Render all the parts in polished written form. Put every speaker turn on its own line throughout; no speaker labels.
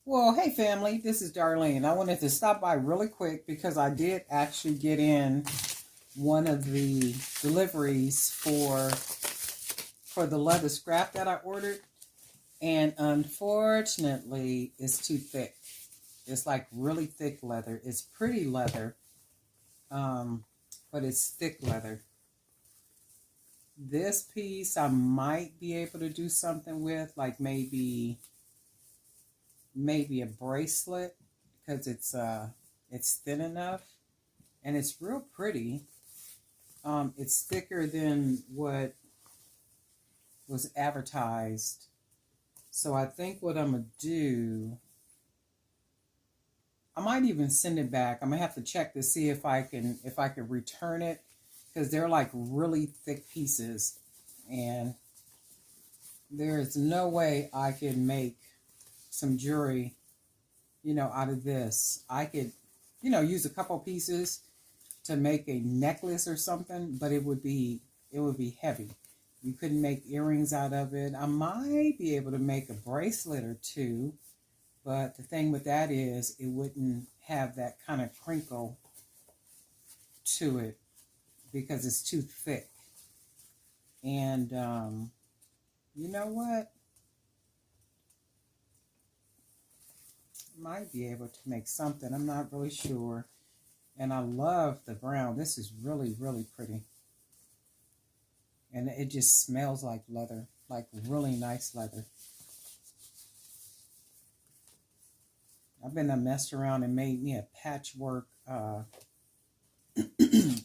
Well, hey family, this is Darlene. I wanted to stop by really quick because I did actually get in one of the deliveries for the leather scrap that I ordered, and unfortunately it's too thick. It's like really thick leather. It's pretty leather, but it's thick leather. This piece I might be able to do something with, like maybe a bracelet, because it's thin enough and it's real pretty. It's thicker than what was advertised. So I think what I'm gonna do, I might even send it back. I'm gonna have to check to see if I can return it, because they're like really thick pieces, and there is no way I can make some jewelry, out of this. I could, use a couple pieces to make a necklace or something, but it would be heavy. You couldn't make earrings out of it. I might be able to make a bracelet or two, but the thing with that is it wouldn't have that kind of crinkle to it because it's too thick. And you know what? Might be able to make something. I'm not really sure. And I love the brown. This is really, really pretty. And it just smells like leather, like really nice leather. I've been messed around and made me a patchwork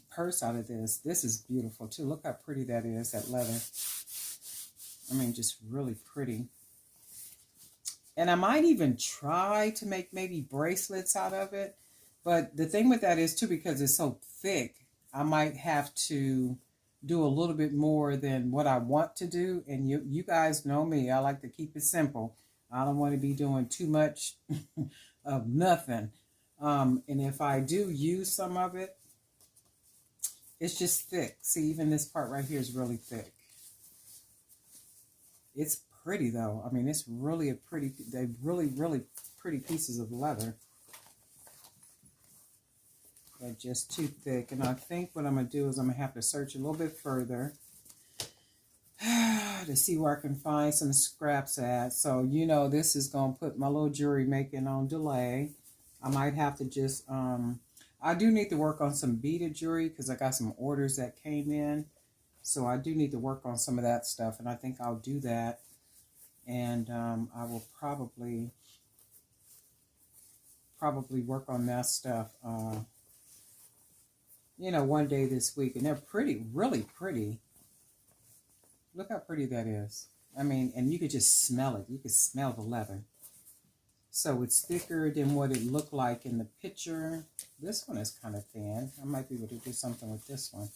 purse out of this. This is beautiful too. Look how pretty that is, that leather. I mean, just really pretty. And I might even try to make maybe bracelets out of it. But the thing with that is too, because it's so thick, I might have to do a little bit more than what I want to do. And you guys know me. I like to keep it simple. I don't want to be doing too much of nothing. And if I do use some of it, it's just thick. See, even this part right here is really thick. It's pretty though. I mean, it's really a pretty, they're really, really pretty pieces of leather. They're just too thick. And I think what I'm going to do is I'm going to have to search a little bit further to see where I can find some scraps at. So, this is going to put my little jewelry making on delay. I might have to just, I do need to work on some beaded jewelry because I got some orders that came in. So I do need to work on some of that stuff. And I think I'll do that. And I will probably work on that stuff, one day this week. And they're pretty, really pretty. Look how pretty that is. I mean, and you could just smell it. You could smell the leather. So it's thicker than what it looked like in the picture. This one is kind of thin. I might be able to do something with this one.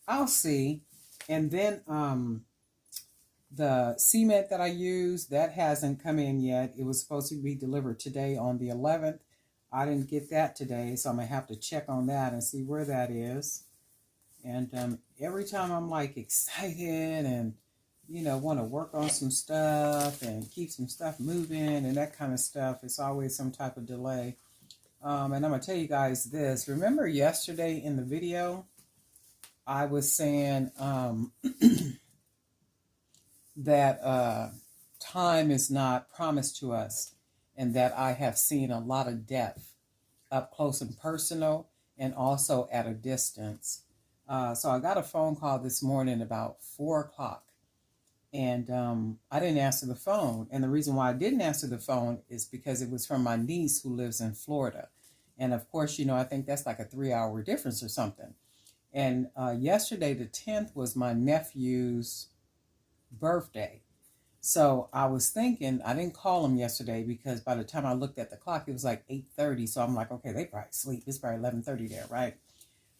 I'll see. And then the cement that I use, that hasn't come in yet. It was supposed to be delivered today on the 11th. I didn't get that today, so I'm going to have to check on that and see where that is. And every time I'm like excited and, want to work on some stuff and keep some stuff moving and that kind of stuff, it's always some type of delay. And I'm going to tell you guys this. Remember yesterday in the video, I was saying that time is not promised to us, and that I have seen a lot of death up close and personal and also at a distance. So I got a phone call this morning about 4 o'clock, and I didn't answer the phone. And the reason why I didn't answer the phone is because it was from my niece who lives in Florida. And of course, I think that's like a 3-hour difference or something. And yesterday, the 10th, was my nephew's birthday. So I was thinking, I didn't call him yesterday because by the time I looked at the clock, it was like 8:30. So I'm like, okay, they probably sleep. It's probably 11:30 there, right?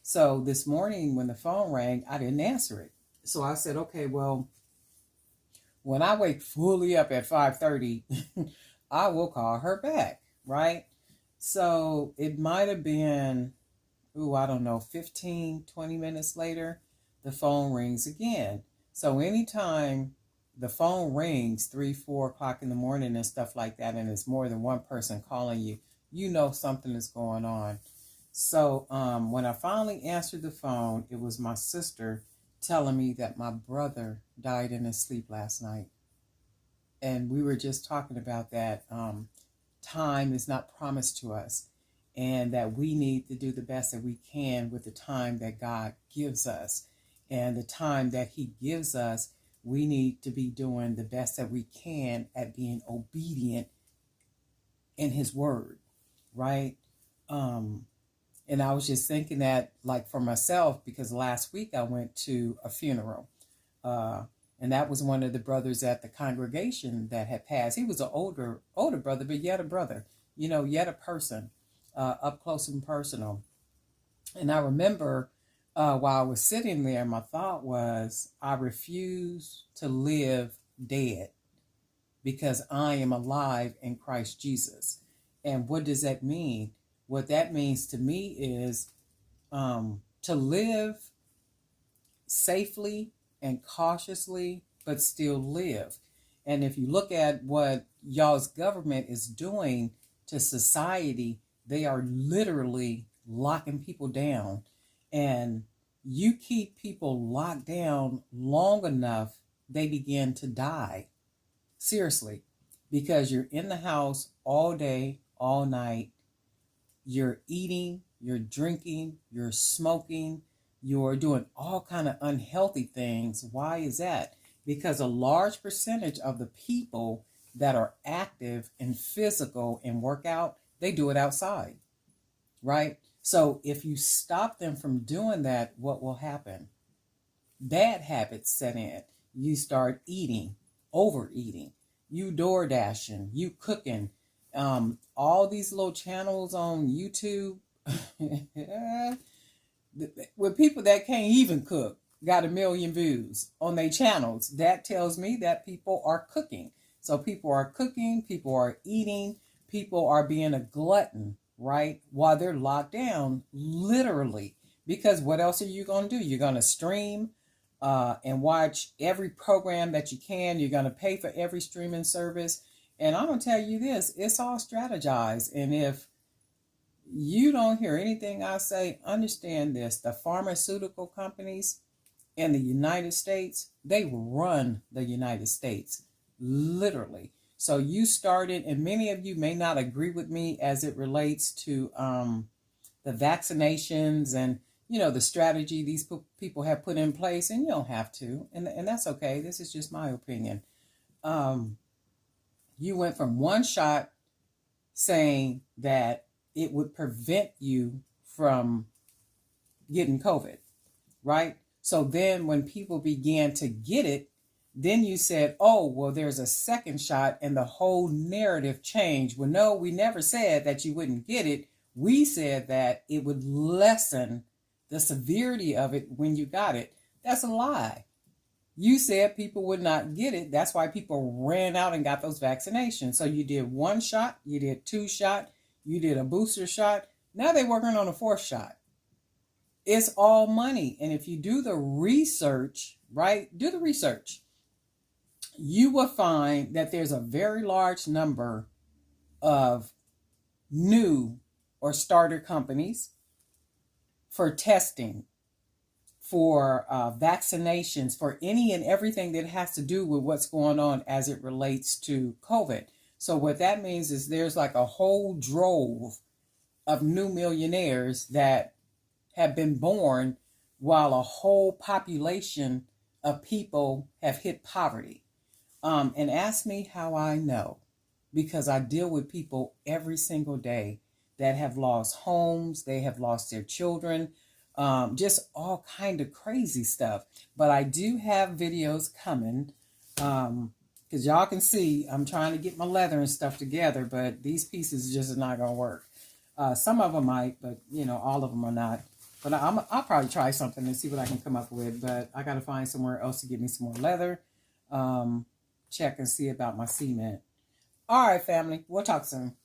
So this morning when the phone rang, I didn't answer it. So I said, okay, well, when I wake fully up at 5:30, I will call her back, right? So it might have been, I don't know, 15, 20 minutes later, the phone rings again. So anytime the phone rings 3, 4 o'clock in the morning and stuff like that, and it's more than one person calling you, you know something is going on. So when I finally answered the phone, it was my sister telling me that my brother died in his sleep last night. And we were just talking about that. Time is not promised to us, and that we need to do the best that we can with the time that God gives us. And the time that He gives us, we need to be doing the best that we can at being obedient in His word, right? And I was just thinking that, like, for myself, because last week I went to a funeral. And that was one of the brothers at the congregation that had passed. He was an older brother, but yet a brother, yet a person, up close and personal. And I remember while I was sitting there, my thought was, I refuse to live dead because I am alive in Christ Jesus. And what does that mean? What that means to me is to live safely and cautiously, but still live. And if you look at what y'all's government is doing to society, they are literally locking people down. And you keep people locked down long enough, they begin to die. Seriously. Because you're in the house all day, all night. You're eating, you're drinking, you're smoking, you're doing all kind of unhealthy things. Why is that? Because a large percentage of the people that are active and physical and work out, they do it outside, right? So if you stop them from doing that, what will happen? Bad habits set in. You start eating, overeating, you door dashing, you cooking, all these little channels on YouTube with people that can't even cook got 1 million views on their channels. That tells me that people are cooking. So people are cooking, people are eating, people are being a glutton, right? While they're locked down, literally. Because what else are you going to do? You're going to stream and watch every program that you can. You're going to pay for every streaming service. And I'm going to tell you this, it's all strategized. And if you don't hear anything I say, understand this. The pharmaceutical companies in the United States, they run the United States, literally. So you started, and many of you may not agree with me as it relates to the vaccinations and, the strategy these people have put in place, and you don't have to. And that's okay. This is just my opinion. You went from one shot saying that it would prevent you from getting COVID, right? So then when people began to get it, then you said, oh, well, there's a second shot, and the whole narrative changed. Well, no, we never said that you wouldn't get it. We said that it would lessen the severity of it when you got it. That's a lie. You said people would not get it. That's why people ran out and got those vaccinations. So you did 1 shot, you did 2 shot, you did a booster shot. Now they're working on a 4th shot. It's all money. And if you do the research, right, do the research, you will find that there's a very large number of new or starter companies for testing, for vaccinations, for any and everything that has to do with what's going on as it relates to COVID. So what that means is there's like a whole drove of new millionaires that have been born while a whole population of people have hit poverty. And ask me how I know, because I deal with people every single day that have lost homes, they have lost their children, just all kind of crazy stuff. But I do have videos coming, because y'all can see I'm trying to get my leather and stuff together, but these pieces just are not going to work. Some of them might, but all of them are not. But I'll probably try something and see what I can come up with. But I got to find somewhere else to get me some more leather. Check and see about my cement. All right, family. We'll talk soon.